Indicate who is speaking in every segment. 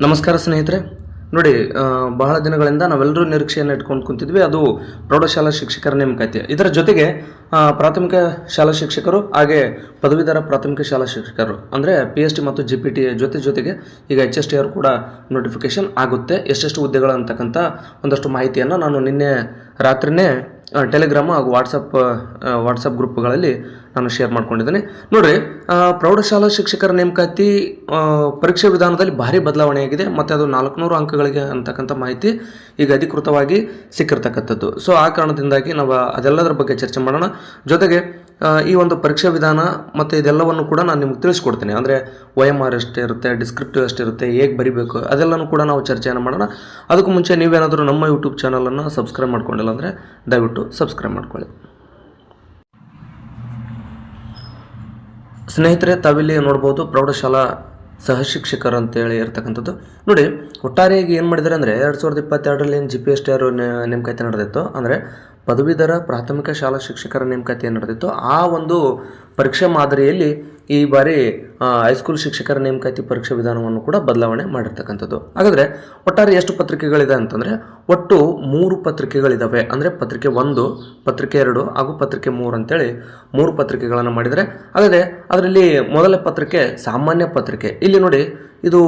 Speaker 1: ನಮಸ್ಕಾರ ಸ್ನೇಹಿತರೆ. ನೋಡಿ, ಬಹಳ ದಿನಗಳಿಂದ ನಾವೆಲ್ಲರೂ ನಿರೀಕ್ಷೆಯನ್ನು ಇಟ್ಕೊಂಡು ಕುಂತಿದ್ವಿ. ಅದು ಪ್ರೌಢಶಾಲಾ ಶಿಕ್ಷಕರ ನೇಮಕಾತಿ. ಇದರ ಜೊತೆಗೆ ಪ್ರಾಥಮಿಕ ಶಾಲಾ ಶಿಕ್ಷಕರು ಹಾಗೆ ಪದವೀಧರ ಪ್ರಾಥಮಿಕ ಶಾಲಾ ಶಿಕ್ಷಕರು ಅಂದರೆ PST ಮತ್ತು GPT ಜೊತೆಗೆ ಈಗ HSTR ಕೂಡ ನೋಟಿಫಿಕೇಶನ್ ಆಗುತ್ತೆ. ಎಷ್ಟೆಷ್ಟು ಹುದ್ದೆಗಳು ಅಂತಕ್ಕಂಥ ಒಂದಷ್ಟು ಮಾಹಿತಿಯನ್ನು ನಾನು ನಿನ್ನೆ ರಾತ್ರಿನೇ ಟೆಲಿಗ್ರಾಮ್ ಹಾಗೂ ವಾಟ್ಸಪ್ ಗ್ರೂಪ್ಗಳಲ್ಲಿ ನಾನು ಶೇರ್ ಮಾಡ್ಕೊಂಡಿದ್ದೇನೆ. ನೋಡಿರಿ, ಪ್ರೌಢಶಾಲಾ ಶಿಕ್ಷಕರ ನೇಮಕಾತಿ ಪರೀಕ್ಷೆ ವಿಧಾನದಲ್ಲಿ ಭಾರಿ ಬದಲಾವಣೆ ಆಗಿದೆ ಮತ್ತು ಅದು 400 ಅಂಕಗಳಿಗೆ ಅಂತಕ್ಕಂಥ ಮಾಹಿತಿ ಈಗ ಅಧಿಕೃತವಾಗಿ ಸಿಕ್ಕಿರ್ತಕ್ಕಂಥದ್ದು. ಸೊ ಆ ಕಾರಣದಿಂದಾಗಿ ನಾವು ಅದೆಲ್ಲದರ ಬಗ್ಗೆ ಚರ್ಚೆ ಮಾಡೋಣ. ಜೊತೆಗೆ ಈ ಒಂದು ಪರೀಕ್ಷಾ ವಿಧಾನ ಮತ್ತು ಇದೆಲ್ಲವನ್ನು ಕೂಡ ನಾನು ನಿಮ್ಗೆ ತಿಳಿಸ್ಕೊಡ್ತೀನಿ. ಅಂದರೆ OMR ಎಷ್ಟಿರುತ್ತೆ, ಡಿಸ್ಕ್ರಿಪ್ಟಿವ್ ಎಷ್ಟಿರುತ್ತೆ, ಹೇಗೆ ಬರಿಬೇಕು, ಅದೆಲ್ಲನೂ ಕೂಡ ನಾವು ಚರ್ಚೆಯನ್ನು ಮಾಡೋಣ. ಅದಕ್ಕೂ ಮುಂಚೆ ನೀವೇನಾದರೂ ನಮ್ಮ ಯೂಟ್ಯೂಬ್ ಚಾನಲನ್ನು ಸಬ್ಸ್ಕ್ರೈಬ್ ಮಾಡ್ಕೊಂಡಿಲ್ಲ ಅಂದರೆ ದಯವಿಟ್ಟು ಸಬ್ಸ್ಕ್ರೈಬ್ ಮಾಡ್ಕೊಳ್ಳಿ. ಸ್ನೇಹಿತರೆ, ತಾವಿಲ್ಲಿ ನೋಡ್ಬೋದು ಪ್ರೌಢಶಾಲಾ ಸಹಶಿಕ್ಷಕರು ಅಂತೇಳಿ ಇರ್ತಕ್ಕಂಥದ್ದು. ನೋಡಿ, ಒಟ್ಟಾರೆಯಾಗಿ ಏನು ಮಾಡಿದ್ದಾರೆ ಅಂದರೆ 2022ರಲ್ಲಿ ಏನು GPSTR ನೇಮಕಾತಿ ನಡೆದಿತ್ತು, ಅಂದರೆ ಪದವೀಧರ ಪ್ರಾಥಮಿಕ ಶಾಲಾ ಶಿಕ್ಷಕರ ನೇಮಕಾತಿ ಏನು ನಡೆದಿತ್ತು, ಆ ಒಂದು ಪರೀಕ್ಷಾ ಮಾದರಿಯಲ್ಲಿ ಈ ಬಾರಿ ಹೈಸ್ಕೂಲ್ ಶಿಕ್ಷಕರ ನೇಮಕಾತಿ ಪರೀಕ್ಷಾ ವಿಧಾನವನ್ನು ಕೂಡ ಬದಲಾವಣೆ ಮಾಡಿರ್ತಕ್ಕಂಥದ್ದು. ಹಾಗಾದರೆ ಒಟ್ಟಾರೆ ಎಷ್ಟು ಪತ್ರಿಕೆಗಳಿದೆ ಅಂತಂದರೆ ಒಟ್ಟು 3 ಪತ್ರಿಕೆಗಳಿದ್ದಾವೆ. ಅಂದರೆ ಪತ್ರಿಕೆ 1, ಪತ್ರಿಕೆ 2 ಹಾಗೂ ಪತ್ರಿಕೆ 3 ಅಂತೇಳಿ 3 ಪತ್ರಿಕೆಗಳನ್ನು ಮಾಡಿದರೆ, ಹಾಗಾದರೆ ಅದರಲ್ಲಿ ಮೊದಲ ಪತ್ರಿಕೆ ಸಾಮಾನ್ಯ ಪತ್ರಿಕೆ. ಇಲ್ಲಿ ನೋಡಿ, ಇದು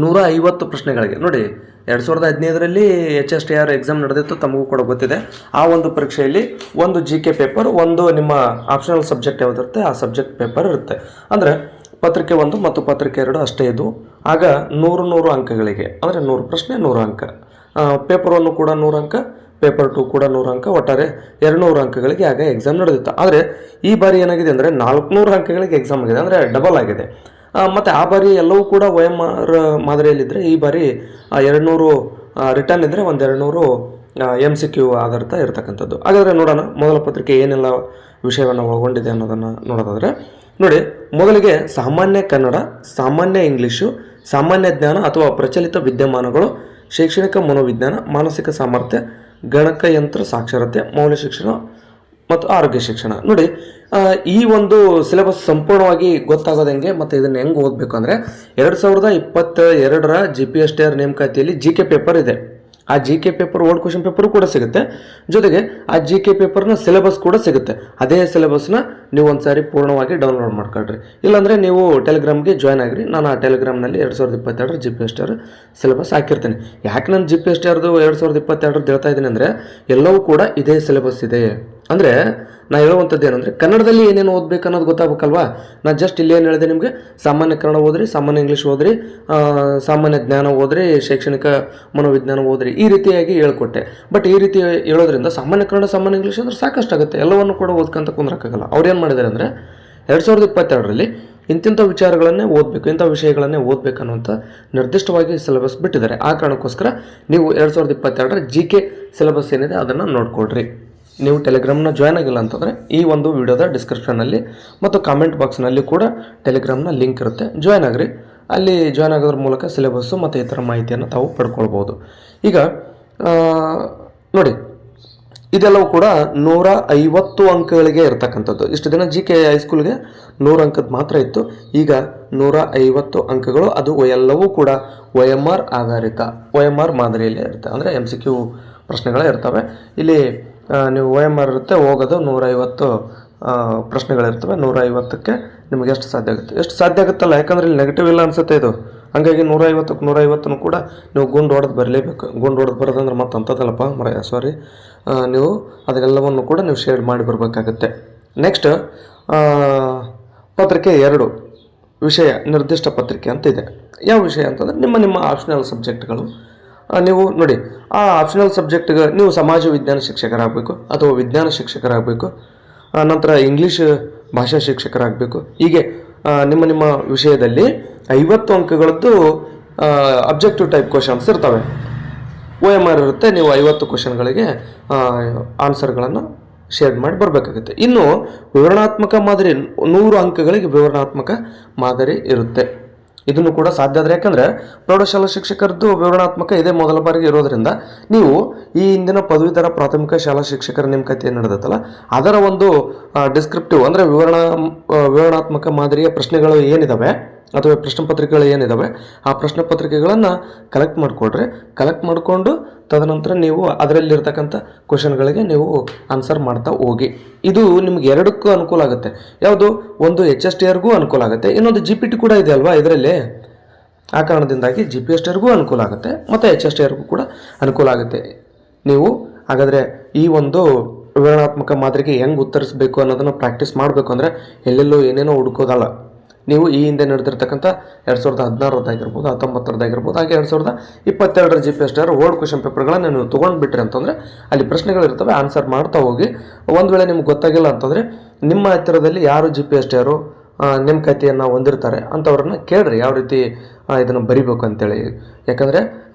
Speaker 1: 150 ಪ್ರಶ್ನೆಗಳಿಗೆ. ನೋಡಿ, 2015ರಲ್ಲಿ HSTR ಎಕ್ಸಾಮ್ ನಡೆದಿತ್ತು, ತಮಗೂ ಕೂಡ ಗೊತ್ತಿದೆ. ಆ ಒಂದು ಪರೀಕ್ಷೆಯಲ್ಲಿ ಒಂದು GK ಪೇಪರ್, ಒಂದು ನಿಮ್ಮ ಆಪ್ಷನಲ್ ಸಬ್ಜೆಕ್ಟ್ ಯಾವುದಿರುತ್ತೆ ಆ ಸಬ್ಜೆಕ್ಟ್ ಪೇಪರ್ ಇರುತ್ತೆ. ಅಂದರೆ ಪತ್ರಿಕೆ 1 ಮತ್ತು ಪತ್ರಿಕೆ 2 ಅಷ್ಟೇ ಇದು. ಆಗ 100 ಅಂಕಗಳಿಗೆ, ಅಂದರೆ 100 ಪ್ರಶ್ನೆ 100 ಅಂಕ. ಪೇಪರ್ 1 ಕೂಡ 100 ಅಂಕ, ಪೇಪರ್ 2 ಕೂಡ 100 ಅಂಕ, ಒಟ್ಟಾರೆ 200 ಅಂಕಗಳಿಗೆ ಆಗ ಎಕ್ಸಾಮ್ ನಡೆದಿತ್ತು. ಆದರೆ ಈ ಬಾರಿ ಏನಾಗಿದೆ ಅಂದರೆ 400 ಅಂಕಗಳಿಗೆ ಎಕ್ಸಾಮ್ ಆಗಿದೆ, ಅಂದರೆ ಡಬಲ್ ಆಗಿದೆ. ಮತ್ತು ಆ ಬಾರಿ ಎಲ್ಲವೂ ಕೂಡ OMR ಮಾದರಿಯಲ್ಲಿದ್ದರೆ ಈ ಬಾರಿ 200 ರಿಟರ್ನ್ ಇದ್ದರೆ 200 MCQ ಆಧಾರಿತ ಇರತಕ್ಕಂಥದ್ದು. ಹಾಗಾದರೆ ನೋಡೋಣ ಮೊದಲ ಪತ್ರಿಕೆ ಏನೆಲ್ಲ ವಿಷಯವನ್ನು ಒಳಗೊಂಡಿದೆ ಅನ್ನೋದನ್ನು ನೋಡೋದಾದರೆ, ನೋಡಿ, ಮೊದಲಿಗೆ ಸಾಮಾನ್ಯ ಕನ್ನಡ, ಸಾಮಾನ್ಯ ಇಂಗ್ಲೀಷು, ಸಾಮಾನ್ಯ ಜ್ಞಾನ ಅಥವಾ ಪ್ರಚಲಿತ ವಿದ್ಯಮಾನಗಳು, ಶೈಕ್ಷಣಿಕ ಮನೋವಿಜ್ಞಾನ, ಮಾನಸಿಕ ಸಾಮರ್ಥ್ಯ, ಗಣಕಯಂತ್ರ ಸಾಕ್ಷರತೆ, ಮೌಲ್ಯ ಶಿಕ್ಷಣ ಮತ್ತು ಆರೋಗ್ಯ ಶಿಕ್ಷಣ. ನೋಡಿ, ಈ ಒಂದು ಸಿಲೆಬಸ್ ಸಂಪೂರ್ಣವಾಗಿ ಗೊತ್ತಾಗೋದಂಗೆ ಮತ್ತು ಇದನ್ನು ಹೆಂಗೆ ಓದಬೇಕು ಅಂದರೆ 2022ರ GPSTR ನೇಮಕಾತಿಯಲ್ಲಿ GK ಪೇಪರ್ ಇದೆ. ಆ GK paper old question paper ಕೂಡ ಸಿಗುತ್ತೆ. ಜೊತೆಗೆ ಆ GK ಪೇಪರ್ನ ಸಿಲೆಬಸ್ ಕೂಡ ಸಿಗುತ್ತೆ. ಅದೇ ಸಿಲೆಬಸ್ನ ನೀವು ಒಂದು ಸಾರಿ ಪೂರ್ಣವಾಗಿ ಡೌನ್ಲೋಡ್ ಮಾಡ್ಕೊಳ್ರಿ. ಇಲ್ಲಾಂದರೆ ನೀವು ಟೆಲಿಗ್ರಾಮ್ಗೆ ಜಾಯ್ನ್ ಆಗಿರಿ. ನಾನು ಆ ಟೆಲಿಗ್ರಾಮ್ನಲ್ಲಿ 2022ರ GPSTR ಸಿಲೆಬಸ್ ಹಾಕಿರ್ತೀನಿ. ಯಾಕೆ ನಾನು GPSTRದು 2022ರದ್ದು ಹೇಳ್ತಾ ಇದ್ದೀನಿ ಅಂದರೆ ಎಲ್ಲವೂ ಕೂಡ ಇದೇ ಸಿಲೆಬಸ್ ಇದೆ. ಅಂದರೆ ನಾನು ಹೇಳುವಂಥದ್ದು ಏನಂದರೆ ಕನ್ನಡದಲ್ಲಿ ಏನೇನು ಓದಬೇಕು ಅನ್ನೋದು ಗೊತ್ತಾಗಬೇಕಲ್ವಾ. ನಾನು ಜಸ್ಟ್ ಇಲ್ಲಿ ಏನು ಹೇಳಿದೆ ನಿಮಗೆ, ಸಾಮಾನ್ಯ ಕನ್ನಡ ಓದ್ರಿ, ಸಾಮಾನ್ಯ ಇಂಗ್ಲೀಷ್ ಓದ್ರಿ, ಸಾಮಾನ್ಯ ಜ್ಞಾನ ಓದ್ರಿ, ಶೈಕ್ಷಣಿಕ ಮನೋವಿಜ್ಞಾನ ಓದ್ರಿ, ಈ ರೀತಿಯಾಗಿ ಹೇಳ್ಕೊಟ್ಟೆ. ಬಟ್ ಈ ರೀತಿ ಹೇಳೋದ್ರಿಂದ ಸಾಮಾನ್ಯ ಕನ್ನಡ, ಸಾಮಾನ್ಯ ಇಂಗ್ಲೀಷ್ ಅಂದರೆ ಸಾಕಷ್ಟಾಗುತ್ತೆ, ಎಲ್ಲವನ್ನು ಕೂಡ ಓದ್ಕೊಂತ ಕುಂದ್ರಕ್ಕಾಗಲ್ಲ. ಅವ್ರು ಏನು ಮಾಡಿದ್ದಾರೆ ಅಂದರೆ 2022ರಲ್ಲಿ ಇಂತಿಂಥ ವಿಚಾರಗಳನ್ನೇ ಓದಬೇಕು, ಇಂಥ ವಿಷಯಗಳನ್ನೇ ಓದಬೇಕು ಅನ್ನೋಂಥ ನಿರ್ದಿಷ್ಟವಾಗಿ ಸಿಲೆಬಸ್ ಬಿಟ್ಟಿದ್ದಾರೆ. ಆ ಕಾರಣಕ್ಕೋಸ್ಕರ ನೀವು 2022ರ GK ಸಿಲೆಬಸ್ ಏನಿದೆ ಅದನ್ನು ನೋಡ್ಕೊಳ್ರಿ. ನೀವು ಟೆಲಿಗ್ರಾಮ್ನ ಜಾಯ್ನ್ ಆಗಿಲ್ಲ ಅಂತಂದರೆ ಈ ಒಂದು ವಿಡಿಯೋದ ಡಿಸ್ಕ್ರಿಪ್ಷನಲ್ಲಿ ಮತ್ತು ಕಾಮೆಂಟ್ ಬಾಕ್ಸ್ನಲ್ಲಿ ಕೂಡ ಟೆಲಿಗ್ರಾಮ್ನ ಲಿಂಕ್ ಇರುತ್ತೆ, ಜಾಯ್ನ್ ಆಗಿರಿ. ಅಲ್ಲಿ ಜಾಯ್ನ್ ಆಗೋದ್ರ ಮೂಲಕ ಸಿಲೆಬಸ್ಸು ಮತ್ತು ಈ ಥರ ಮಾಹಿತಿಯನ್ನು ತಾವು ಪಡ್ಕೊಳ್ಬೋದು. ಈಗ ನೋಡಿ, ಇದೆಲ್ಲವೂ ಕೂಡ 150 ಅಂಕಗಳಿಗೆ ಇರ್ತಕ್ಕಂಥದ್ದು. ಇಷ್ಟು ದಿನ GK ಹೈಸ್ಕೂಲ್ಗೆ 100 ಅಂಕದ ಮಾತ್ರ ಇತ್ತು, ಈಗ 150 ಅಂಕಗಳು. ಅದು ಎಲ್ಲವೂ ಕೂಡ OMR ಆಧಾರಿತ, OMR ಮಾದರಿಯಲ್ಲಿ ಇರುತ್ತೆ. ಅಂದರೆ MCQ ಪ್ರಶ್ನೆಗಳೇ ಇರ್ತವೆ. ಇಲ್ಲಿ ನೀವು OMR ಇರುತ್ತೆ, ಹೋಗೋದು 150 ಪ್ರಶ್ನೆಗಳಿರ್ತವೆ. 150ಕ್ಕೆ ನಿಮಗೆ ಎಷ್ಟು ಸಾಧ್ಯ ಆಗುತ್ತೆ, ಎಷ್ಟು ಸಾಧ್ಯ ಆಗುತ್ತಲ್ಲ, ಯಾಕಂದರೆ ಇಲ್ಲಿ ನೆಗೆಟಿವ್ ಇಲ್ಲ ಅನಿಸುತ್ತೆ ಇದು. ಹಾಗಾಗಿ 150ಕ್ಕೆ 150 ಕೂಡ ನೀವು ಗುಂಡು ಹೊಡೆದು ಬರಲೇಬೇಕು. ಗುಂಡು ಹೊಡೆದು ಬರೋದಂದ್ರೆ ಮತ್ತೆ ಅಂಥದ್ದಲ್ಲಪ್ಪ ಸಾರಿ, ನೀವು ಅದೆಲ್ಲವನ್ನು ಕೂಡ ನೀವು ಶೇರ್ ಮಾಡಿ ಬರಬೇಕಾಗುತ್ತೆ. ನೆಕ್ಸ್ಟ್ ಪತ್ರಿಕೆ 2 ವಿಷಯ ನಿರ್ದಿಷ್ಟ ಪತ್ರಿಕೆ ಅಂತ ಇದೆ. ಯಾವ ವಿಷಯ ಅಂತಂದರೆ ನಿಮ್ಮ ಆಪ್ಷನಲ್ ಸಬ್ಜೆಕ್ಟ್ಗಳು. ನೀವು ನೋಡಿ, ಆ ಆಪ್ಷನಲ್ ಸಬ್ಜೆಕ್ಟ್ಗೆ ನೀವು ಸಮಾಜ ವಿಜ್ಞಾನ ಶಿಕ್ಷಕರಾಗಬೇಕು ಅಥವಾ ವಿಜ್ಞಾನ ಶಿಕ್ಷಕರಾಗಬೇಕು, ನಂತರ ಇಂಗ್ಲೀಷ್ ಭಾಷಾ ಶಿಕ್ಷಕರಾಗಬೇಕು. ಹೀಗೆ ನಿಮ್ಮ ವಿಷಯದಲ್ಲಿ 50 ಅಂಕಗಳದ್ದು ಅಬ್ಜೆಕ್ಟಿವ್ ಟೈಪ್ ಕ್ವಶನ್ಸ್ ಇರ್ತವೆ. OMR ಇರುತ್ತೆ, ನೀವು 50 ಕ್ವಶನ್ಗಳಿಗೆ ಆನ್ಸರ್ಗಳನ್ನು ಶೇರ್ ಮಾಡಿ ಬರಬೇಕಾಗುತ್ತೆ. ಇನ್ನು ವಿವರಣಾತ್ಮಕ ಮಾದರಿ 100 ಅಂಕಗಳಿಗೆ ವಿವರಣಾತ್ಮಕ ಮಾದರಿ ಇರುತ್ತೆ. ಇದನ್ನು ಕೂಡ ಸಾಧ್ಯ ಆದರೆ, ಯಾಕಂದರೆ ಪ್ರೌಢಶಾಲಾ ಶಿಕ್ಷಕರದ್ದು ವಿವರಣಾತ್ಮಕ ಇದೇ ಮೊದಲ ಬಾರಿಗೆ ಇರೋದರಿಂದ ನೀವು ಈ ಹಿಂದಿನ ಪದವೀಧರ ಪ್ರಾಥಮಿಕ ಶಾಲಾ ಶಿಕ್ಷಕರ ನೇಮಕಾತಿ ಏನು ನಡೆದತ್ತಲ್ಲ ಅದರ ಒಂದು ಡಿಸ್ಕ್ರಿಪ್ಟಿವ್ ಅಂದರೆ ವಿವರಣಾತ್ಮಕ ಮಾದರಿಯ ಪ್ರಶ್ನೆಗಳು ಏನಿದ್ದಾವೆ ಅಥವಾ ಪ್ರಶ್ನೆ ಪತ್ರಿಕೆಗಳು ಏನಿದ್ದಾವೆ ಆ ಪ್ರಶ್ನೆ ಪತ್ರಿಕೆಗಳನ್ನು ಕಲೆಕ್ಟ್ ಮಾಡಿಕೊಡ್ರಿ. ಕಲೆಕ್ಟ್ ಮಾಡಿಕೊಂಡು ತದನಂತರ ನೀವು ಅದರಲ್ಲಿರ್ತಕ್ಕಂಥ ಕ್ವಶನ್ಗಳಿಗೆ ನೀವು ಆನ್ಸರ್ ಮಾಡ್ತಾ ಹೋಗಿ. ಇದು ನಿಮ್ಗೆ ಎರಡಕ್ಕೂ ಅನುಕೂಲ ಆಗುತ್ತೆ. ಯಾವುದು, ಒಂದು HSTRಗೂ ಅನುಕೂಲ ಆಗುತ್ತೆ, ಇನ್ನೊಂದು GPT ಕೂಡ ಇದೆ ಅಲ್ವಾ ಇದರಲ್ಲಿ. ಆ ಕಾರಣದಿಂದಾಗಿ GPSTRಗೂ ಅನುಕೂಲ ಆಗುತ್ತೆ ಮತ್ತು HSTRಗೂ ಕೂಡ ಅನುಕೂಲ ಆಗುತ್ತೆ. ನೀವು ಹಾಗಾದರೆ ಈ ಒಂದು ವಿವರಣಾತ್ಮಕ ಮಾದರಿಗೆ ಹೆಂಗೆ ಉತ್ತರಿಸಬೇಕು ಅನ್ನೋದನ್ನು ಪ್ರಾಕ್ಟೀಸ್ ಮಾಡಬೇಕು ಅಂದರೆ ಎಲ್ಲೆಲ್ಲೋ ಏನೇನೋ ಹುಡುಕೋದಲ್ಲ. ನೀವು ಈ ಹಿಂದೆ ನಡೆದಿರ್ತಕ್ಕಂಥ 2016 19 ಹಾಗೆ 2022 GPSTR ಓಲ್ಡ್ ಕ್ವಶನ್ ಪೇಪರ್ಗಳನ್ನು ನೀವು ತೊಗೊಂಡ್ಬಿಟ್ರಿ ಅಂತಂದರೆ ಅಲ್ಲಿ ಪ್ರಶ್ನೆಗಳಿರ್ತವೆ, ಆನ್ಸರ್ ಮಾಡ್ತಾ ಹೋಗಿ. ಒಂದು ವೇಳೆ ನಿಮ್ಗೆ ಗೊತ್ತಾಗಿಲ್ಲ ಅಂತಂದರೆ ನಿಮ್ಮ ಹತ್ತಿರದಲ್ಲಿ ಯಾರು GPSTR ನೇಮಕಾತಿಯನ್ನು ಹೊಂದಿರ್ತಾರೆ ಅಂಥವ್ರನ್ನ ಕೇಳ್ರಿ ಯಾವ ರೀತಿ ಇದನ್ನು ಬರಿಬೇಕು ಅಂತೇಳಿ. ಯಾಕಂದರೆ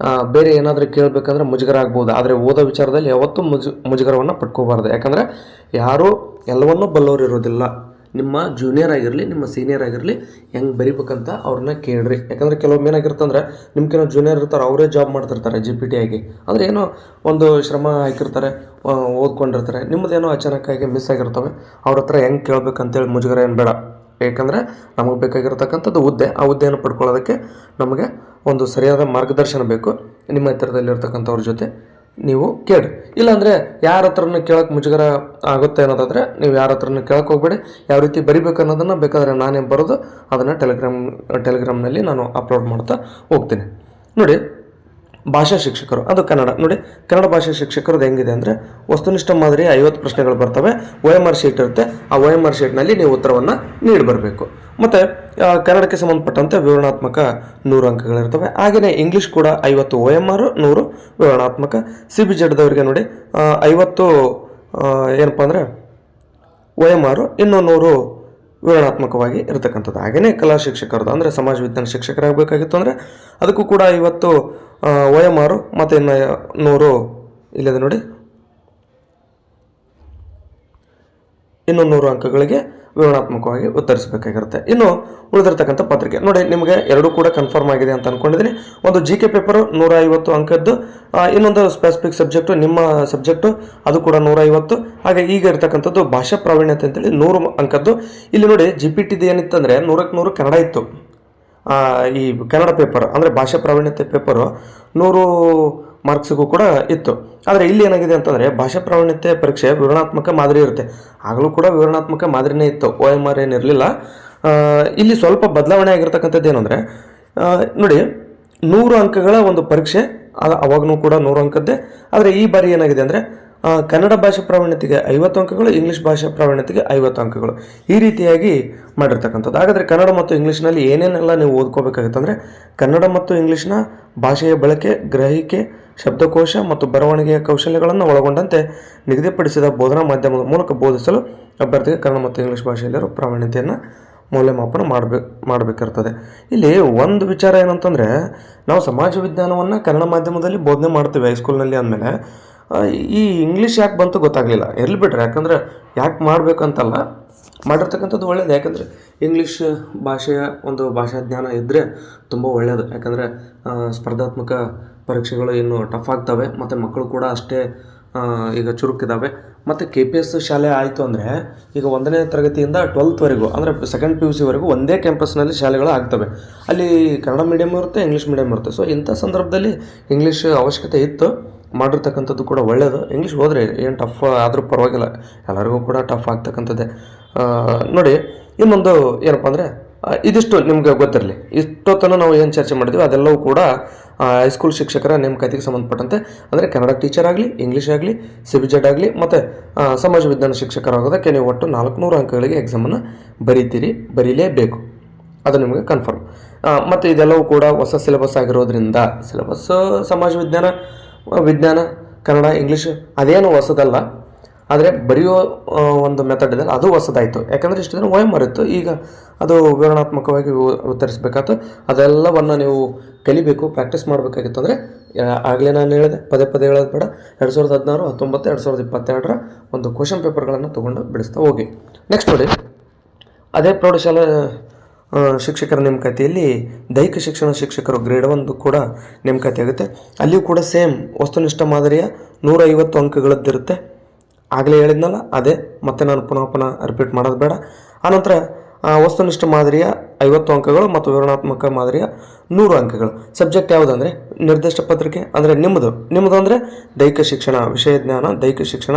Speaker 1: ಬೇರೆ ಏನಾದರೂ ಕೇಳಬೇಕಂದ್ರೆ ಮುಜುಗರ ಆಗ್ಬೋದು, ಆದರೆ ಓದೋ ವಿಚಾರದಲ್ಲಿ ಯಾವತ್ತೂ ಮುಜುಗರವನ್ನು ಪಡ್ಕೋಬಾರ್ದು. ಯಾಕಂದರೆ ಯಾರೂ ಎಲ್ಲವನ್ನೂ ಬಲ್ಲವರು ಇರೋದಿಲ್ಲ. ನಿಮ್ಮ ಜೂನಿಯರ್ ಆಗಿರಲಿ ನಿಮ್ಮ ಸೀನಿಯರ್ ಆಗಿರಲಿ ಹೆಂಗೆ ಬರಿಬೇಕಂತ ಅವ್ರನ್ನ ಕೇಳ್ರಿ. ಯಾಕಂದರೆ ಕೆಲವೊಮ್ಮೆ ಏನಾಗಿರ್ತಂದ್ರೆ ನಿಮ್ಗೇನೋ ಜೂನಿಯರ್ ಇರ್ತಾರೆ, ಅವರೇ ಜಾಬ್ ಮಾಡ್ತಿರ್ತಾರೆ GPT ಆಗಿ, ಅಂದರೆ ಏನೋ ಒಂದು ಶ್ರಮ ಹಾಕಿರ್ತಾರೆ, ಓದ್ಕೊಂಡಿರ್ತಾರೆ, ನಿಮ್ಮದೇನೋ ಅಚಾನಕ್ಕಾಗಿ ಮಿಸ್ ಆಗಿರ್ತವೆ. ಅವ್ರ ಹತ್ರ ಹೆಂಗೆ ಕೇಳಬೇಕಂತೇಳಿ ಮುಜುಗರ ಏನು ಬೇಡ. ಏಕೆಂದರೆ ನಮಗೆ ಬೇಕಾಗಿರ್ತಕ್ಕಂಥದ್ದು ಹುದ್ದೆ, ಆ ಹುದ್ದೆಯನ್ನು ಪಡ್ಕೊಳ್ಳೋದಕ್ಕೆ ನಮಗೆ ಒಂದು ಸರಿಯಾದ ಮಾರ್ಗದರ್ಶನ ಬೇಕು. ನಿಮ್ಮ ಹತ್ತಿರದಲ್ಲಿರ್ತಕ್ಕಂಥವ್ರ ಜೊತೆ ನೀವು ಕೇಳಿ. ಇಲ್ಲಾಂದರೆ ಯಾರ ಹತ್ರನೂ ಕೇಳೋಕ್ಕೆ ಮುಜುಗರ ಆಗುತ್ತೆ ಅನ್ನೋದಾದರೆ ನೀವು ಯಾರ ಹತ್ರನೂ ಕೇಳಕ್ಕೆ ಹೋಗ್ಬೇಡಿ. ಯಾವ ರೀತಿ ಬರಿಬೇಕು ಅನ್ನೋದನ್ನು ಬೇಕಾದರೆ ನಾನೇ ಬರೋದು ಅದನ್ನು ಟೆಲಿಗ್ರಾಮ್ನಲ್ಲಿ ನಾನು ಅಪ್ಲೋಡ್ ಮಾಡ್ತಾ ಹೋಗ್ತೀನಿ. ನೋಡಿ, ಭಾಷಾ ಶಿಕ್ಷಕರು ಅದು ಕನ್ನಡ. ನೋಡಿ, ಕನ್ನಡ ಭಾಷಾ ಶಿಕ್ಷಕರದ್ದು ಹೆಂಗಿದೆ ಅಂದರೆ ವಸ್ತುನಿಷ್ಠ ಮಾದರಿ 50 ಪ್ರಶ್ನೆಗಳು ಬರ್ತವೆ. OMR ಶೀಟ್ ಇರುತ್ತೆ. ಆ OMR ಶೀಟ್ನಲ್ಲಿ ನೀವು ಉತ್ತರವನ್ನು ನೀಡಿ ಬರಬೇಕು. ಮತ್ತು ಕನ್ನಡಕ್ಕೆ ಸಂಬಂಧಪಟ್ಟಂತೆ ವಿವರಣಾತ್ಮಕ 100 ಅಂಕಗಳಿರ್ತವೆ. ಹಾಗೆಯೇ ಇಂಗ್ಲೀಷ್ ಕೂಡ 50 OMR 100 ವಿವರಣಾತ್ಮಕ. CBZದವರಿಗೆ ನೋಡಿ 50 ಏನಪ್ಪ ಅಂದರೆ OMR ಇನ್ನು 100 ವಿವರಣಾತ್ಮಕವಾಗಿ ಇರತಕ್ಕಂಥದ್ದು. ಹಾಗೆಯೇ ಕಲಾ ಶಿಕ್ಷಕರದ್ದು ಅಂದರೆ ಸಮಾಜ ವಿಜ್ಞಾನ ಶಿಕ್ಷಕರಾಗಬೇಕಾಗಿತ್ತು ಅಂದರೆ ಅದಕ್ಕೂ ಕೂಡ 50 OMR ಮತ್ತು ಇನ್ನು 100 ಇಲ್ಲದೆ ನೋಡಿ ಇನ್ನು 100 ಅಂಕಗಳಿಗೆ ವಿವರಣಾತ್ಮಕವಾಗಿ ಉತ್ತರಿಸಬೇಕಾಗಿರುತ್ತೆ. ಇನ್ನು ಉಳಿದಿರ್ತಕ್ಕಂಥ ಪತ್ರಿಕೆ ನೋಡಿ, ನಿಮಗೆ ಎರಡೂ ಕೂಡ ಕನ್ಫರ್ಮ್ ಆಗಿದೆ ಅಂತ ಅಂದ್ಕೊಂಡಿದ್ದೀನಿ. ಒಂದು GK ಪೇಪರು 150 ಅಂಕದ್ದು, ಇನ್ನೊಂದು ಸ್ಪೆಸಿಫಿಕ್ ಸಬ್ಜೆಕ್ಟು ನಿಮ್ಮ ಸಬ್ಜೆಕ್ಟು ಅದು ಕೂಡ 150. ಹಾಗೆ ಈಗ ಇರ್ತಕ್ಕಂಥದ್ದು ಭಾಷಾ ಪ್ರಾವೀಣ್ಯತೆ ಅಂತೇಳಿ 100 ಅಂಕದ್ದು. ಇಲ್ಲಿ ನೋಡಿ GPTದು ಏನಿತ್ತಂದರೆ 100ಕ್ಕೆ 100 ಕನ್ನಡ ಇತ್ತು. ಈ ಕನ್ನಡ ಪೇಪರ್ ಅಂದರೆ ಭಾಷಾ ಪ್ರಾವೀಣ್ಯತೆ ಪೇಪರು 100 ಮಾರ್ಕ್ಸಿಗೂ ಕೂಡ ಇತ್ತು. ಆದರೆ ಇಲ್ಲಿ ಏನಾಗಿದೆ ಅಂತಂದರೆ ಭಾಷಾ ಪ್ರಾವೀಣ್ಯತೆ ಪರೀಕ್ಷೆ ವಿವರಣಾತ್ಮಕ ಮಾದರಿ ಇರುತ್ತೆ. ಆಗಲೂ ಕೂಡ ವಿವರಣಾತ್ಮಕ ಮಾದರಿನೇ ಇತ್ತು, OMR ಏನಿರಲಿಲ್ಲ. ಇಲ್ಲಿ ಸ್ವಲ್ಪ ಬದಲಾವಣೆ ಆಗಿರ್ತಕ್ಕಂಥದ್ದು ಏನಂದರೆ ನೋಡಿ, 100 ಅಂಕಗಳ ಒಂದು ಪರೀಕ್ಷೆ ಅವಾಗೂ ಕೂಡ 100 ಅಂಕದ್ದೇ. ಆದರೆ ಈ ಬಾರಿ ಏನಾಗಿದೆ ಅಂದರೆ ಕನ್ನಡ ಭಾಷೆ ಪ್ರಾವೀಣ್ಯತೆಗೆ 50 ಅಂಕಗಳು, ಇಂಗ್ಲೀಷ್ ಭಾಷೆ ಪ್ರಾವೀಣ್ಯತೆಗೆ 50 ಅಂಕಗಳು, ಈ ರೀತಿಯಾಗಿ ಮಾಡಿರ್ತಕ್ಕಂಥದ್ದು. ಹಾಗಾದರೆ ಕನ್ನಡ ಮತ್ತು ಇಂಗ್ಲೀಷ್ನಲ್ಲಿ ಏನೇನೆಲ್ಲ ನೀವು ಓದ್ಕೋಬೇಕಾಗುತ್ತೆ ಅಂದರೆ ಕನ್ನಡ ಮತ್ತು ಇಂಗ್ಲೀಷ್ನ ಭಾಷೆಯ ಬಳಕೆ, ಗ್ರಹಿಕೆ, ಶಬ್ದಕೋಶ ಮತ್ತು ಬರವಣಿಗೆಯ ಕೌಶಲ್ಯಗಳನ್ನು ಒಳಗೊಂಡಂತೆ ನಿಗದಿಪಡಿಸಿದ ಬೋಧನಾ ಮಾಧ್ಯಮದ ಮೂಲಕ ಬೋಧಿಸಲು ಅಭ್ಯರ್ಥಿಗೆ ಕನ್ನಡ ಮತ್ತು ಇಂಗ್ಲೀಷ್ ಭಾಷೆಯಲ್ಲಿರೋ ಪ್ರಾವೀಣ್ಯತೆಯನ್ನು ಮೌಲ್ಯಮಾಪನ ಮಾಡಬೇಕಿರ್ತದೆ. ಇಲ್ಲಿ ಒಂದು ವಿಚಾರ ಏನಂತಂದರೆ, ನಾವು ಸಮಾಜ ವಿಜ್ಞಾನವನ್ನು ಕನ್ನಡ ಮಾಧ್ಯಮದಲ್ಲಿ ಬೋಧನೆ ಮಾಡ್ತೀವಿ ಹೈಸ್ಕೂಲ್ನಲ್ಲಿ ಅಂದಮೇಲೆ ಈ ಇಂಗ್ಲೀಷ್ ಯಾಕೆ ಬಂತು ಗೊತ್ತಾಗಲಿಲ್ಲ. ಇರಲಿ ಬಿಡ್ರಿ, ಯಾಕಂದರೆ ಯಾಕೆ ಮಾಡಬೇಕಂತಲ್ಲ, ಮಾಡಿರ್ತಕ್ಕಂಥದ್ದು ಒಳ್ಳೆಯದು. ಯಾಕಂದರೆ ಇಂಗ್ಲೀಷ್ ಭಾಷೆಯ ಒಂದು ಭಾಷಾ ಜ್ಞಾನ ಇದ್ದರೆ ತುಂಬ ಒಳ್ಳೆಯದು. ಯಾಕಂದರೆ ಸ್ಪರ್ಧಾತ್ಮಕ ಪರೀಕ್ಷೆಗಳು ಇನ್ನೂ ಟಫ್ ಆಗ್ತವೆ ಮತ್ತು ಮಕ್ಕಳು ಕೂಡ ಅಷ್ಟೇ ಈಗ ಚುರುಕಿದ್ದಾವೆ. ಮತ್ತು KPS ಶಾಲೆ ಆಯಿತು ಅಂದರೆ ಈಗ 1ನೇ ತರಗತಿಯಿಂದ 12th ಅಂದರೆ 2nd PUC ಒಂದೇ ಕ್ಯಾಂಪಸ್ನಲ್ಲಿ ಶಾಲೆಗಳು ಆಗ್ತವೆ. ಅಲ್ಲಿ ಕನ್ನಡ ಮೀಡಿಯಮ್ ಇರುತ್ತೆ, ಇಂಗ್ಲೀಷ್ ಮೀಡಿಯಮ್ ಇರುತ್ತೆ. ಸೊ ಇಂಥ ಸಂದರ್ಭದಲ್ಲಿ ಇಂಗ್ಲೀಷ್ ಅವಶ್ಯಕತೆ ಇತ್ತು, ಮಾಡಿರ್ತಕ್ಕಂಥದ್ದು ಕೂಡ ಒಳ್ಳೆಯದು. ಇಂಗ್ಲೀಷ್ ಹೋದರೆ ಏನು ಟಫ್ ಆದರೂ ಪರವಾಗಿಲ್ಲ, ಎಲ್ಲರಿಗೂ ಕೂಡ ಟಫ್ ಆಗ್ತಕ್ಕಂಥದ್ದೇ. ನೋಡಿ, ಇನ್ನೊಂದು ಏನಪ್ಪ ಅಂದರೆ ಇದಿಷ್ಟು ನಿಮ್ಗೆ ಗೊತ್ತಿರಲಿ. ಇಷ್ಟೊತ್ತನ್ನು ನಾವು ಏನು ಚರ್ಚೆ ಮಾಡಿದ್ವಿ ಅದೆಲ್ಲವೂ ಕೂಡ ಹೈಸ್ಕೂಲ್ ಶಿಕ್ಷಕರ ನೇಮಕಾತಿಗೆ ಸಂಬಂಧಪಟ್ಟಂತೆ, ಅಂದರೆ ಕನ್ನಡ ಟೀಚರ್ ಆಗಲಿ, ಇಂಗ್ಲೀಷ್ ಆಗಲಿ, CBZ ಆಗಲಿ ಮತ್ತು ಸಮಾಜ ವಿಜ್ಞಾನ ಶಿಕ್ಷಕರಾಗೋದಕ್ಕೆ ನೀವು ಒಟ್ಟು 400 ಅಂಕಗಳಿಗೆ ಎಕ್ಸಾಮನ್ನು ಬರೀಲೇಬೇಕು. ಅದು ನಿಮಗೆ ಕನ್ಫರ್ಮ್. ಮತ್ತು ಇದೆಲ್ಲವೂ ಕೂಡ ಹೊಸ ಸಿಲೆಬಸ್ ಆಗಿರೋದ್ರಿಂದ ಸಿಲೆಬಸ್ ಸಮಾಜ ವಿಜ್ಞಾನ, ಕನ್ನಡ, ಇಂಗ್ಲೀಷ್ ಅದೇನು ಹೊಸದಲ್ಲ. ಆದರೆ ಬರೆಯೋ ಒಂದು ಮೆಥಡ್ ಇದೆ, ಅದು ಹೊಸದಾಯಿತು. ಯಾಕಂದರೆ ಇಷ್ಟು ದಿನ OMR ಇತ್ತು, ಈಗ ಅದು ವಿವರಣಾತ್ಮಕವಾಗಿ ಉತ್ತರಿಸಬೇಕಾಯ್ತು. ಅದೆಲ್ಲವನ್ನು ನೀವು ಕಲಿಬೇಕು, ಪ್ರಾಕ್ಟೀಸ್ ಮಾಡಬೇಕಾಗಿತ್ತು. ಅಂದರೆ ಆಗಲೇ ನಾನು ಹೇಳಿದೆ, ಪದೇ ಹೇಳೋದು ಬೇಡ. 2016, 19, 2022 ಒಂದು ಕ್ವಶನ್ ಪೇಪರ್ಗಳನ್ನು ತೊಗೊಂಡು ಬಿಡಿಸ್ತಾ ಹೋಗಿ. ನೆಕ್ಸ್ಟ್ ನೋಡಿ, ಅದೇ ಪ್ರೌಢಶಾಲಾ ಶಿಕ್ಷಕರ ನೇಮಕಾತಿಯಲ್ಲಿ ದೈಹಿಕ ಶಿಕ್ಷಣ ಶಿಕ್ಷಕರು ಗ್ರೇಡ್ 1 ಕೂಡ ನೇಮಕಾತಿ ಆಗುತ್ತೆ. ಅಲ್ಲಿಯೂ ಕೂಡ ಸೇಮ್ ವಸ್ತುನಿಷ್ಠ ಮಾದರಿಯ 150 ಅಂಕಗಳದ್ದಿರುತ್ತೆ. ಆಗಲೇ ಹೇಳಿದ್ನಲ್ಲ, ಅದೇ ಮತ್ತೆ ನಾನು ಪುನಃ ರಿಪೀಟ್ ಮಾಡೋದು ಬೇಡ. ಆನಂತರ ವಸ್ತುನಿಷ್ಠ ಮಾದರಿಯ 50 ಅಂಕಗಳು ಮತ್ತು ವಿವರಣಾತ್ಮಕ ಮಾದರಿಯ 100 ಅಂಕಗಳು. ಸಬ್ಜೆಕ್ಟ್ ಯಾವುದಂದರೆ ನಿರ್ದಿಷ್ಟ ಪತ್ರಿಕೆ, ಅಂದರೆ ನಿಮ್ಮದು ಅಂದರೆ ದೈಹಿಕ ಶಿಕ್ಷಣ, ವಿಷಯ ಜ್ಞಾನ, ದೈಹಿಕ ಶಿಕ್ಷಣ,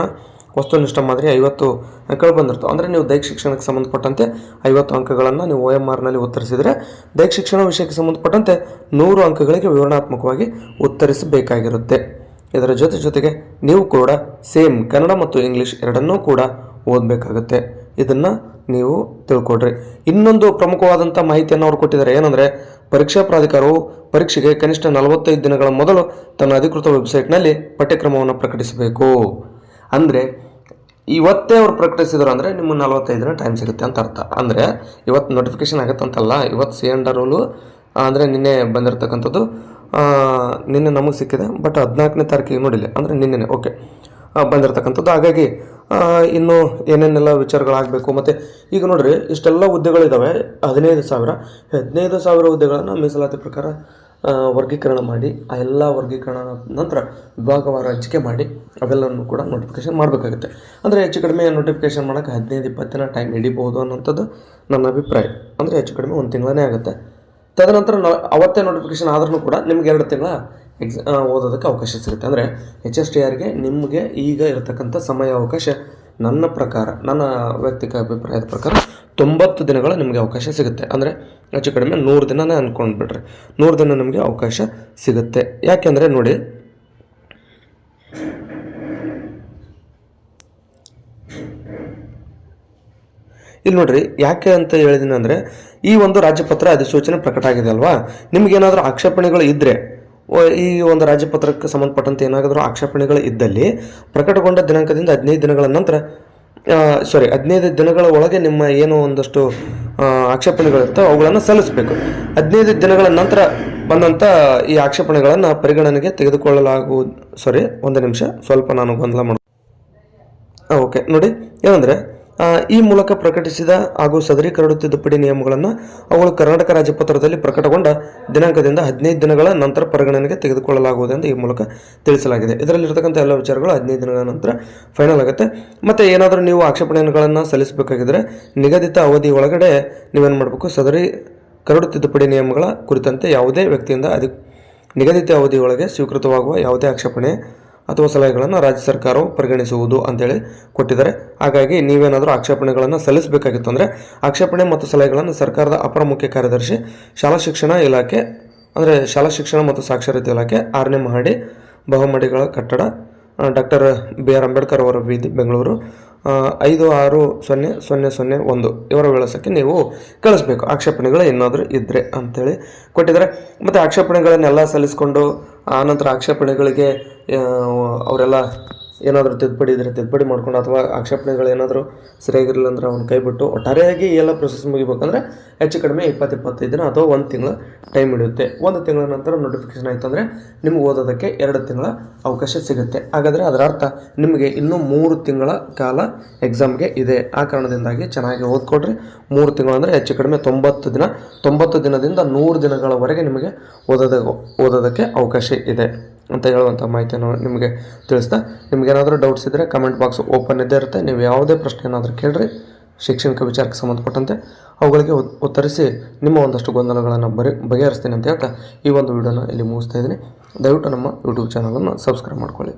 Speaker 1: ವಸ್ತುನಿಷ್ಠ ಮಾದರಿ 50 ಅಂಕಗಳು ಬಂದಿರ್ತವೆ. ಅಂದರೆ ನೀವು ದೈಹಿಕ ಶಿಕ್ಷಣಕ್ಕೆ ಸಂಬಂಧಪಟ್ಟಂತೆ 50 ಅಂಕಗಳನ್ನು ನೀವು OMRನಲ್ಲಿ ಉತ್ತರಿಸಿದರೆ, ದೈಹಿಕ ಶಿಕ್ಷಣ ವಿಷಯಕ್ಕೆ ಸಂಬಂಧಪಟ್ಟಂತೆ 100 ಅಂಕಗಳಿಗೆ ವಿವರಣಾತ್ಮಕವಾಗಿ ಉತ್ತರಿಸಬೇಕಾಗಿರುತ್ತೆ. ಇದರ ಜೊತೆಗೆ ನೀವು ಕೂಡ ಸೇಮ್ ಕನ್ನಡ ಮತ್ತು ಇಂಗ್ಲೀಷ್ ಎರಡನ್ನೂ ಕೂಡ ಓದಬೇಕಾಗುತ್ತೆ. ಇದನ್ನು ನೀವು ತಿಳ್ಕೊಡ್ರಿ. ಇನ್ನೊಂದು ಪ್ರಮುಖವಾದಂಥ ಮಾಹಿತಿಯನ್ನು ಅವರು ಕೊಟ್ಟಿದ್ದಾರೆ. ಏನಂದರೆ, ಪರೀಕ್ಷಾ ಪ್ರಾಧಿಕಾರವು ಪರೀಕ್ಷೆಗೆ ಕನಿಷ್ಠ 45 ದಿನಗಳ ಮೊದಲು ತನ್ನ ಅಧಿಕೃತ ವೆಬ್ಸೈಟ್ನಲ್ಲಿ ಪಠ್ಯಕ್ರಮವನ್ನು ಪ್ರಕಟಿಸಬೇಕು. ಅಂದರೆ ಇವತ್ತೇ ಅವ್ರು ಪ್ರಕಟಿಸಿದ್ರು ಅಂದರೆ ನಿಮಗೆ 45 ದಿನ ಟೈಮ್ ಸಿಗುತ್ತೆ ಅಂತ ಅರ್ಥ. ಅಂದರೆ ಇವತ್ತು ನೋಟಿಫಿಕೇಶನ್ ಆಗುತ್ತೆ ಅಂತಲ್ಲ, ಇವತ್ತು C&R ರೂಲು ಅಂದರೆ ನಿನ್ನೆ ಬಂದಿರತಕ್ಕಂಥದ್ದು, ನಿನ್ನೆ ನಮಗೆ ಸಿಕ್ಕಿದೆ. ಬಟ್ 14ನೇ ತಾರೀಕಿಗೆ ನೋಡಿಲ್ಲ, ಅಂದರೆ ನಿನ್ನೆ ಓಕೆ ಬಂದಿರತಕ್ಕಂಥದ್ದು. ಹಾಗಾಗಿ ಇನ್ನೂ ಏನೇನೆಲ್ಲ ವಿಚಾರಗಳಾಗಬೇಕು. ಮತ್ತು ಈಗ ನೋಡಿರಿ, ಇಷ್ಟೆಲ್ಲ ಹುದ್ದೆಗಳಿದ್ದಾವೆ. 15,000 ಹುದ್ದೆಗಳನ್ನು ಮೀಸಲಾತಿ ಪ್ರಕಾರ ವರ್ಗೀಕರಣ ಮಾಡಿ, ಆ ಎಲ್ಲ ವರ್ಗೀಕರಣ ನಂತರ ವಿಭಾಗವಾರ ಹಂಚಿಕೆ ಮಾಡಿ ಅವೆಲ್ಲವನ್ನು ಕೂಡ ನೋಟಿಫಿಕೇಷನ್ ಮಾಡಬೇಕಾಗುತ್ತೆ. ಅಂದರೆ ಹೆಚ್ಚು ಕಡಿಮೆ ನೋಟಿಫಿಕೇಷನ್ ಮಾಡೋಕ್ಕೆ 15-20 ದಿನ ಟೈಮ್ ಹಿಡಿಬೋದು ಅನ್ನೋಂಥದ್ದು ನನ್ನ ಅಭಿಪ್ರಾಯ. ಅಂದರೆ ಹೆಚ್ಚು ಕಡಿಮೆ 1 ತಿಂಗಳೇ ಆಗುತ್ತೆ. ತದನಂತರ ಅವತ್ತೇ ನೋಟಿಫಿಕೇಷನ್ ಆದ್ರೂ ಕೂಡ ನಿಮ್ಗೆ 2 ತಿಂಗಳ ಓದೋದಕ್ಕೆ ಅವಕಾಶ ಸಿಗುತ್ತೆ. ಅಂದರೆ HSTRಗೆ ನಿಮಗೆ ಈಗ ಇರತಕ್ಕಂಥ ಸಮಯಾವಕಾಶ ನನ್ನ ಪ್ರಕಾರ, ನನ್ನ ವೈಯಕ್ತಿಕ ಅಭಿಪ್ರಾಯದ ಪ್ರಕಾರ 90 ದಿನಗಳ ನಿಮಗೆ ಅವಕಾಶ ಸಿಗುತ್ತೆ. ಅಂದರೆ ಹೆಚ್ಚು ಕಡಿಮೆ 100 ದಿನನೇ ಅಂದ್ಕೊಂಡ್ಬಿಟ್ರೆ 100 ದಿನ ನಿಮಗೆ ಅವಕಾಶ ಸಿಗುತ್ತೆ. ಯಾಕೆಂದರೆ ನೋಡಿ, ಇಲ್ಲಿ ನೋಡ್ರಿ, ಯಾಕೆ ಅಂತ ಹೇಳಿದ್ದೀನಿ ಅಂದರೆ, ಈ ಒಂದು ರಾಜ್ಯಪತ್ರ ಅಧಿಸೂಚನೆ ಪ್ರಕಟ ಆಗಿದೆ ಅಲ್ವಾ, ನಿಮಗೇನಾದರೂ ಆಕ್ಷೇಪಣೆಗಳು ಇದ್ದರೆ, ಈ ಒಂದು ರಾಜ್ಯಪತ್ರಕ್ಕೆ ಸಂಬಂಧಪಟ್ಟಂತೆ ಏನಾದರೂ ಆಕ್ಷೇಪಣೆಗಳು ಇದ್ದಲ್ಲಿ ಪ್ರಕಟಗೊಂಡ ದಿನಾಂಕದಿಂದ 15 ದಿನಗಳ ನಂತರ 15 ದಿನಗಳ ಒಳಗೆ ನಿಮ್ಮ ಏನು ಒಂದಷ್ಟು ಆಕ್ಷೇಪಣೆಗಳಿರ್ತವೆ ಅವುಗಳನ್ನು ಸಲ್ಲಿಸಬೇಕು. 15 ದಿನಗಳ ನಂತರ ಬಂದಂಥ ಈ ಆಕ್ಷೇಪಣೆಗಳನ್ನು ಪರಿಗಣನೆಗೆ ತೆಗೆದುಕೊಳ್ಳಲಾಗುವುದು. ಒಂದು ನಿಮಿಷ, ಸ್ವಲ್ಪ ನಾನು ಗೊಂದಲ ಮಾಡಿ ಓಕೆ ನೋಡಿ. ಏನಂದರೆ, ಈ ಮೂಲಕ ಪ್ರಕಟಿಸಿದ ಹಾಗೂ ಸದರಿ ಕರಡು ತಿದ್ದುಪಡಿ ನಿಯಮಗಳನ್ನು ಅವುಗಳು ಕರ್ನಾಟಕ ರಾಜ್ಯಪತ್ರದಲ್ಲಿ ಪ್ರಕಟಗೊಂಡ ದಿನಾಂಕದಿಂದ 15 ದಿನಗಳ ನಂತರ ಪರಿಗಣನೆಗೆ ತೆಗೆದುಕೊಳ್ಳಲಾಗುವುದೆಂದು ಈ ಮೂಲಕ ತಿಳಿಸಲಾಗಿದೆ. ಇದರಲ್ಲಿರ್ತಕ್ಕಂಥ ಎಲ್ಲ ವಿಚಾರಗಳು 15 ದಿನಗಳ ನಂತರ ಫೈನಲ್ ಆಗುತ್ತೆ. ಮತ್ತು ಏನಾದರೂ ನೀವು ಆಕ್ಷೇಪಣೆಗಳನ್ನು ಸಲ್ಲಿಸಬೇಕಾಗಿದ್ದರೆ ನಿಗದಿತ ಅವಧಿ ಒಳಗಡೆ ನೀವೇನು ಮಾಡಬೇಕು, ಸದರಿ ಕರಡು ತಿದ್ದುಪಡಿ ನಿಯಮಗಳ ಕುರಿತಂತೆ ಯಾವುದೇ ವ್ಯಕ್ತಿಯಿಂದ ನಿಗದಿತ ಅವಧಿಯೊಳಗೆ ಸ್ವೀಕೃತವಾಗುವ ಯಾವುದೇ ಆಕ್ಷೇಪಣೆ ಅಥವಾ ಸಲಹೆಗಳನ್ನು ರಾಜ್ಯ ಸರ್ಕಾರವು ಪರಿಗಣಿಸುವುದು ಅಂತೇಳಿ ಕೊಟ್ಟಿದ್ದಾರೆ. ಹಾಗಾಗಿ ನೀವೇನಾದರೂ ಆಕ್ಷೇಪಣೆಗಳನ್ನು ಸಲ್ಲಿಸಬೇಕಾಗಿತ್ತು ಅಂದರೆ ಆಕ್ಷೇಪಣೆ ಮತ್ತು ಸಲಹೆಗಳನ್ನು ಸರ್ಕಾರದ ಅಪರ ಮುಖ್ಯ ಕಾರ್ಯದರ್ಶಿ, ಶಾಲಾ ಶಿಕ್ಷಣ ಇಲಾಖೆ, ಅಂದರೆ ಶಾಲಾ ಶಿಕ್ಷಣ ಮತ್ತು ಸಾಕ್ಷರತೆ ಇಲಾಖೆ, 6ನೇ ಮಹಡಿ, ಬಹುಮಹಡಿಗಳ ಕಟ್ಟಡ, ಡಾಕ್ಟರ್ BR ಅಂಬೇಡ್ಕರ್ ಅವರ ಬೀದಿ, ಬೆಂಗಳೂರು 560001 ಇವರ ವಿಳಾಸಕ್ಕೆ ನೀವು ಕಳಿಸ್ಬೇಕು ಆಕ್ಷೇಪಣೆಗಳು ಏನಾದರೂ ಇದ್ದರೆ ಅಂತೇಳಿ ಕೊಟ್ಟಿದ್ದಾರೆ. ಮತ್ತು ಆಕ್ಷೇಪಣೆಗಳನ್ನೆಲ್ಲ ಸಲ್ಲಿಸ್ಕೊಂಡು ಆನಂತರ ಆಕ್ಷೇಪಣೆಗಳಿಗೆ ಅವರೆಲ್ಲ ಏನಾದರೂ ತಿದ್ದುಪಡಿ ಇದ್ದರೆ ತಿದ್ದುಪಡಿ ಮಾಡ್ಕೊಂಡು, ಅಥವಾ ಆಕ್ಷೇಪಣೆಗಳೇನಾದರೂ ಸರಿಯಾಗಿರಲಿಲ್ಲ ಅಂದರೆ ಅವ್ನು ಕೈಬಿಟ್ಟು ಒಟ್ಟಾರೆಯಾಗಿ ಎಲ್ಲ ಪ್ರೊಸೆಸ್ ಮುಗಿಬೇಕಂದ್ರೆ ಹೆಚ್ಚು ಕಡಿಮೆ 20-25 ದಿನ ಅಥವಾ 1 ತಿಂಗಳ ಟೈಮ್ ಹಿಡಿಯುತ್ತೆ. 1 ತಿಂಗಳ ನಂತರ ನೋಟಿಫಿಕೇಷನ್ ಆಯಿತು ಅಂದರೆ ನಿಮ್ಗೆ ಓದೋದಕ್ಕೆ 2 ತಿಂಗಳ ಅವಕಾಶ ಸಿಗುತ್ತೆ. ಹಾಗಾದರೆ ಅದರ ಅರ್ಥ ನಿಮಗೆ ಇನ್ನೂ 3 ತಿಂಗಳ ಕಾಲ ಎಕ್ಸಾಮ್ಗೆ ಇದೆ. ಆ ಕಾರಣದಿಂದಾಗಿ ಚೆನ್ನಾಗಿ ಓದ್ಕೊಡ್ರಿ. 3 ತಿಂಗಳು ಅಂದರೆ ಹೆಚ್ಚು ಕಡಿಮೆ 90 ದಿನ, 90 ದಿನದಿಂದ 100 ದಿನಗಳವರೆಗೆ ನಿಮಗೆ ಓದೋದಕ್ಕೆ ಅವಕಾಶ ಇದೆ ಅಂತ ಹೇಳುವಂಥ ಮಾಹಿತಿಯನ್ನು ನಿಮಗೆ ತಿಳಿಸ್ತಾ, ನಿಮಗೇನಾದರೂ ಡೌಟ್ಸ್ ಇದ್ದರೆ ಕಮೆಂಟ್ ಬಾಕ್ಸ್ ಓಪನ್ ಇದ್ದೇ ಇರುತ್ತೆ. ನೀವು ಯಾವುದೇ ಪ್ರಶ್ನೆ ಏನಾದರೂ ಕೇಳ್ರಿ ಶೈಕ್ಷಣಿಕ ವಿಚಾರಕ್ಕೆ ಸಂಬಂಧಪಟ್ಟಂತೆ, ಅವುಗಳಿಗೆ ಉತ್ತರಿಸಿ ನಿಮ್ಮ ಒಂದಷ್ಟು ಗೊಂದಲಗಳನ್ನು ಬಗೆಹರಿಸ್ತೀನಿ ಅಂತ ಹೇಳ್ತಾ ಈ ಒಂದು ವಿಡಿಯೋನ ಇಲ್ಲಿ ಮುಗಿಸ್ತಾ ಇದ್ದೀನಿ. ದಯವಿಟ್ಟು ನಮ್ಮ ಯೂಟ್ಯೂಬ್ ಚಾನಲನ್ನು ಸಬ್ಸ್ಕ್ರೈಬ್ ಮಾಡ್ಕೊಳ್ಳಿ.